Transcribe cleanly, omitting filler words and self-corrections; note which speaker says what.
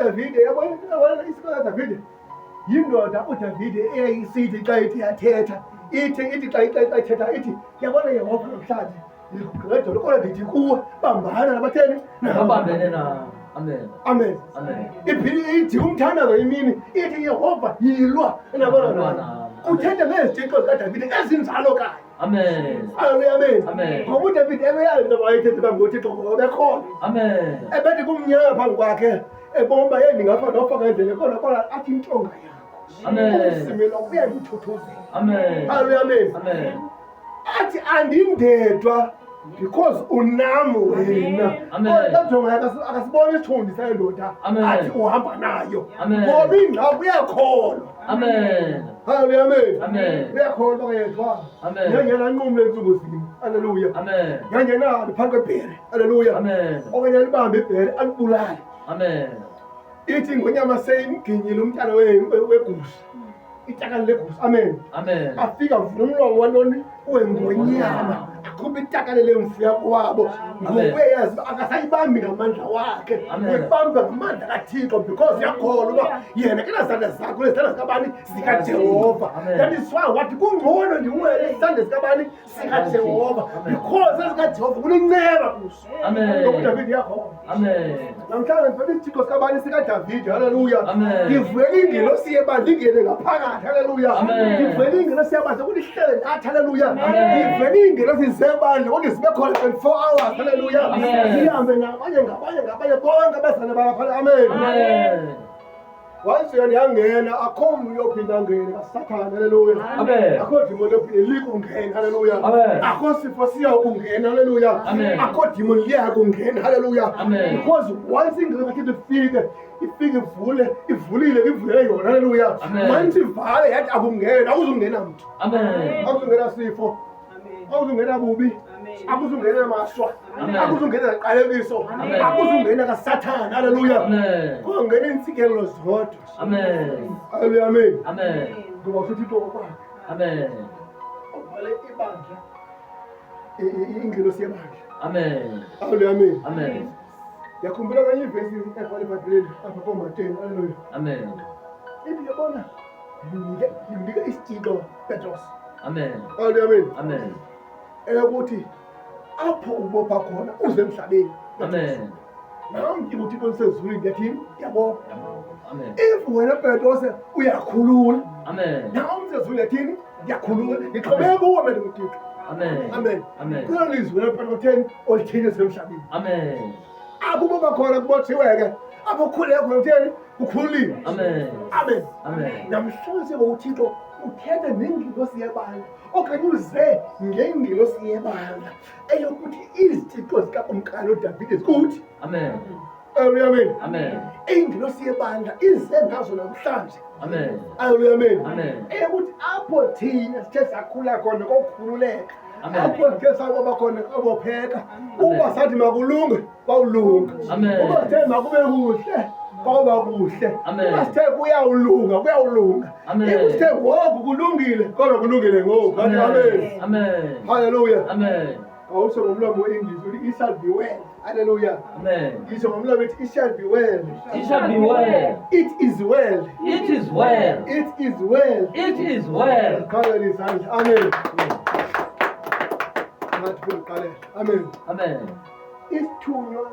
Speaker 1: kaDavide yabona isiko kaDavide yindoda uDavide eyayisithi xa ithi yathetha ithi xa ithetha ithi yabona Yehova namhlanje ngedolo kodwa ndithi kuwe bambana nabatheni
Speaker 2: Nabambene na. Amen.
Speaker 1: Amen.
Speaker 2: Amen.
Speaker 1: Iphinde ithi umthandazo imini ithi Yehova yilwa nabona uthetha ngezithixo zikaDavide ezinjalo kanye.
Speaker 2: Amen.
Speaker 1: Amen.
Speaker 2: Amen.
Speaker 1: Ngoba uDavide ebeyazi into abayithetha ngoThixo ngoba bekhona.
Speaker 2: Amen.
Speaker 1: Ebethi kumnyama phambi kwakhe ebomba ndingafa nofa ngendlela kodwa athi intonga yakho.
Speaker 2: Amen.
Speaker 1: Umsimelo uyayithuthuzela.
Speaker 2: Amen.
Speaker 1: Amen.
Speaker 2: Amen.
Speaker 1: Athi andindedwa because unam wena. Kodwa akasibona isithunzi sendoda athi uhamba nayo. Ngoba ingxaki uyakholwa.
Speaker 2: Amen.
Speaker 1: Amen.
Speaker 2: Amen.
Speaker 1: Uyakholwa yedwa.
Speaker 2: Amen.
Speaker 1: Yangena nqumle insuku haleluya.
Speaker 2: Amen.
Speaker 1: Yangena phansi kwebhere. Haleluya.
Speaker 2: Amen.
Speaker 1: Okanye libambe ibhere alibulale.
Speaker 2: Amen.
Speaker 1: Ithi ngonyama seyimginyile umntana wegusha. Itakane legusha. Amen.
Speaker 2: Amen.
Speaker 1: Afika vula umlomo wantoni wengonyama. Akhupha itakane lemfuya kwabo. Ngokuyazi akasayibambi ngamandla wakhe. Uyibamba ngamandla kaThixo because yakholwa uba yena ke nazandla zakho lezandla zikabani zikaJehova. That is why wathi kungcono ndiwele isandla zikabani sikaJehova because ezikaJehova kunenceba kuso.
Speaker 2: Amen.
Speaker 1: NgoDavide yakho.
Speaker 2: Amen.
Speaker 1: Namhlanje ngifuna isithixo sikabani sikaDavide. Haleluya.
Speaker 2: Amen.
Speaker 1: Ngivele ingelosi yebandla ingene ngaphakathi. Haleluya.
Speaker 2: Amen.
Speaker 1: Ngivele ingelosi yebandla ukuthi ihlele nathi. Haleluya.
Speaker 2: Amen.
Speaker 1: Ngivele ingelosi zebandla ukuthi zibe khona 24 hours. Haleluya.
Speaker 2: Amen.
Speaker 1: Zihambe ngabanye bonke abazalwane bakho. Amen.
Speaker 2: Amen.
Speaker 1: Once yangena akho muntu uyophinda angene kaSathane. Haleluya.
Speaker 2: Amen.
Speaker 1: Akho demon likungena. Haleluya.
Speaker 2: Amen.
Speaker 1: Akho sifo siyakungena. Haleluya.
Speaker 2: Amen.
Speaker 1: Akho demon liyakungena. Haleluya.
Speaker 2: Amen.
Speaker 1: Because once ingene ifike ivulile yona. Haleluya.
Speaker 2: Amen.
Speaker 1: Once ivale yathi akungena akuzungena mntu.
Speaker 2: Amen.
Speaker 1: Akuzungena sifo. Akuzungena bubi. Akuzungena maswa.
Speaker 2: Amen.
Speaker 1: Akuzungena qalekiso.
Speaker 2: Amen.
Speaker 1: Akuzungena kaSathane. Haleluya.
Speaker 2: Amen.
Speaker 1: Kungena insikelo zodwa.
Speaker 2: Amen.
Speaker 1: Haleluya. Amen.
Speaker 2: Amen.
Speaker 1: Ngoba usithi into
Speaker 2: Amen.
Speaker 1: ubhale ibandla ingelosi yebandla.
Speaker 2: Amen.
Speaker 1: Haleluya. Amen.
Speaker 2: Amen.
Speaker 1: Yakhumbula kanye ivesi ebhale eBhayibhelini apha koMattheyu. Haleluya.
Speaker 2: Amen.
Speaker 1: Ithi yabona ngike isithixo Petros.
Speaker 2: Amen.
Speaker 1: Haleluya. Amen.
Speaker 2: Amen.
Speaker 1: Eyokuthi apho ubopha khona uze emhlabeni.
Speaker 2: Amen.
Speaker 1: Nami uThixo usezulwini ndiyathini yabona.
Speaker 2: Amen.
Speaker 1: If wena Petros uyakhulula.
Speaker 2: Amen.
Speaker 1: Nami usezulwini ndiyathini ndiyakhulula. Ngixhomeka kuwe mina uThixo.
Speaker 2: Amen.
Speaker 1: Amen.
Speaker 2: Amen.
Speaker 1: Kulizwi wena Petros olithini semhlabeni.
Speaker 2: Amen.
Speaker 1: Apho ubopha khona kubothiweke. Apho ukhulule khona utheni ukhulile.
Speaker 2: Amen.
Speaker 1: Amen.
Speaker 2: Amen.
Speaker 1: Namhlanje uThixo uthethe nengilosi yebandla okanye uze ngengilosi yebandla eyokuthi izithixo zikakumkani uDavide zikuthi.
Speaker 2: Amen.
Speaker 1: Amen.
Speaker 2: Amen.
Speaker 1: Ingilosi yebandla ize ngazo namhlanje.
Speaker 2: Amen.
Speaker 1: Amen.
Speaker 2: Amen.
Speaker 1: Eyokuthi apho thina sithe sakhula khona kokukhululeka.
Speaker 2: Amen.
Speaker 1: Apho sithe sakuba khona kobopheka. Uba sathi makulunge kwawulunga.
Speaker 2: Amen.
Speaker 1: Uba sithe makube kuhle kwaba kuhle.
Speaker 2: Amen.
Speaker 1: Uba sithe kuyawulunga.
Speaker 2: Amen.
Speaker 1: Sithe ngoku kulungile kodwa kulungile ngoku. Amen.
Speaker 2: Amen.
Speaker 1: Hallelujah.
Speaker 2: Amen.
Speaker 1: Awusho ngomlomo weNgisi uthi it shall be well. Hallelujah.
Speaker 2: Amen.
Speaker 1: Ngisho ngomlomo ethi it shall be well.
Speaker 2: It shall be well.
Speaker 1: It is well.
Speaker 2: It is well.
Speaker 1: It is well.
Speaker 2: It is well.
Speaker 1: Khala izandla. Amen. Ngathi kuqala. Amen.
Speaker 2: Amen.
Speaker 1: Isithunywa